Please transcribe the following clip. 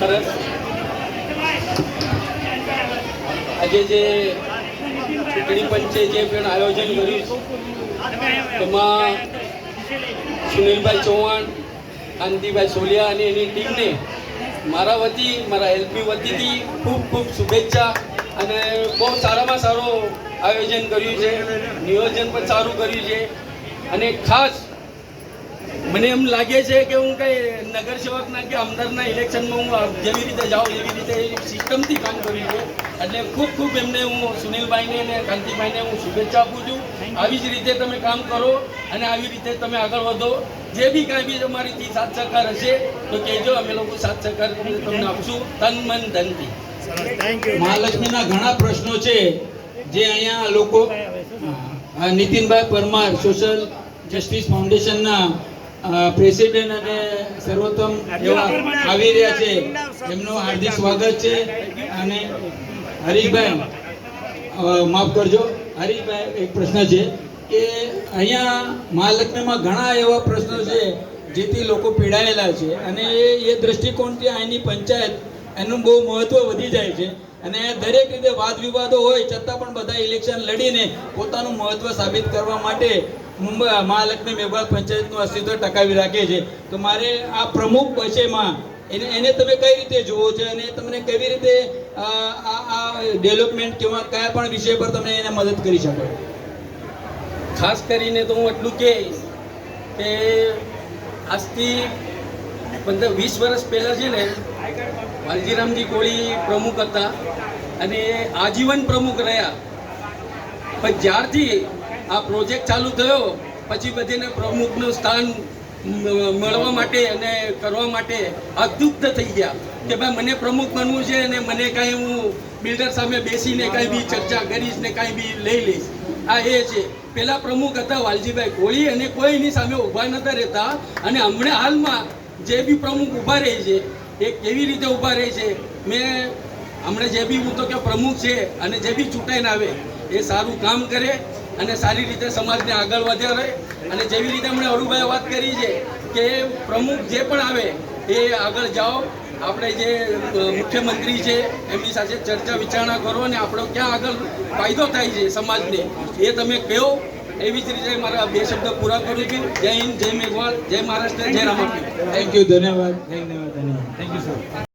સરસ. આજે જે ચૂંટણી પંચે જે પણ આયોજન કર્યું એમાં સુનિલભાઈ ચૌહાણ, કાંતિભાઈ સોલિયા અને એની ટીમને મારા વતી, મારા એલપી વતીથી ખૂબ ખૂબ શુભેચ્છા. અને બહુ સારામાં સારું આયોજન કર્યું છે, નિયોજન પણ સારું કર્યું છે. અને ખાસ મને એમ લાગે છે કે હું કંઈ નગરસેવકના કે આમદારના ઇલેક્શનમાં હું જેવી રીતે જાઉં એવી રીતે સિસ્ટમથી કામ કર્યું છે. એટલે ખૂબ ખૂબ એમને હું સુનિલભાઈને અને કાંતિભાઈને હું શુભેચ્છા આપું છું. આવી જ રીતે તમે કામ કરો અને આવી રીતે તમે આગળ વધો. જે બી કાંઈ બી તમારીથી સાથ સહકાર હશે તો કહેજો, અમે લોકો સાથ સહકાર તમને આપશું તન મન ધનથી. મહાલક્ષ્મીના ઘણા પ્રશ્નો છે જે અહીંયા લોકો નીતિનભાઈ પરમાર સોશિયલ જસ્ટિસ ફાઉન્ડેશનના પ્રેસિડેન્ટ અને સર્વોત્તમ એવા આવી રહ્યા છે, એમનું હાર્દિક સ્વાગત છે. અને હરીશભાઈ, માફ કરજો, હરીશભાઈ એક પ્રશ્ન છે કે અહીંયા મહાલક્ષ્મીમાં ઘણા એવા પ્રશ્નો છે જેથી લોકો પીડાયેલા છે અને એ દ્રષ્ટિકોણથી અહીંની પંચાયત એનું બહુ મહત્વ વધી જાય છે. અને દરેક રીતે વાદ વિવાદો હોય છતાં પણ બધા ઇલેક્શન લડીને પોતાનું મહત્વ સાબિત કરવા માટે મુંબઈ મહાલક્ષ્મી મેઘવાળ પંચાયતનું અસ્તિત્વ ટકાવી રાખે છે. તો મારે આ પ્રમુખ વિષયમાં એને તમે કઈ રીતે જુઓ છો અને તમને કેવી રીતે આ ડેવલપમેન્ટ કયા પણ વિષય પર તમે એને મદદ કરી શકો? ખાસ કરીને તો હું એટલું કહીશ કે આજથી 20 વર્ષ પહેલાં છે ને વાલજીરામજી કોળી પ્રમુખ હતા અને આજીવન પ્રમુખ રહ્યા. પણ જ્યારથી આ પ્રોજેક્ટ ચાલુ થયો પછી બધીને પ્રમુખનું સ્થાન મળવા માટે અને કરવા માટે આતુરતા થઈ ગયા કે ભાઈ મને પ્રમુખ બનવું છે અને મને કાંઈ હું બિલ્ડર સામે બેસીને કાંઈ બી ચર્ચા કરીશ ને કાંઈ બી લઈ લઈશ. આ એ છે. પહેલાં પ્રમુખ હતા વાલજીભાઈ કોળી અને કોઈની સામે ઊભા નહોતા રહેતા. અને હમણાં હાલમાં જે બી પ્રમુખ ઊભા રહે છે એ કેવી રીતે ઊભા રહે છે. મેં હમણાં જે બી હું તો કે પ્રમુખ છે અને જે બી ચૂંટાઈને આવે એ સારું કામ કરે અને સારી રીતે સમાજને આગળ વધારે. અને જેવી રીતે હમણાં અરુભાઈએ વાત કરી છે કે પ્રમુખ જે પણ આવે એ આગળ જાઓ, આપણે જે મુખ્યમંત્રી છે એમની સાથે ચર્ચા વિચારણા કરો અને આપણો ક્યાં આગળ ફાયદો થાય છે સમાજને એ તમે કહો. એવી જ રીતે મારા 2 શબ્દ પૂરા કરું છું. જય હિન્દ, જય મેઘવાળ, જય મહારાષ્ટ્ર, જય રામાપીર. થેન્ક યુ, ધન્યવાદ, ધન્યવાદ, ધન્યવાદ. Thank you sir.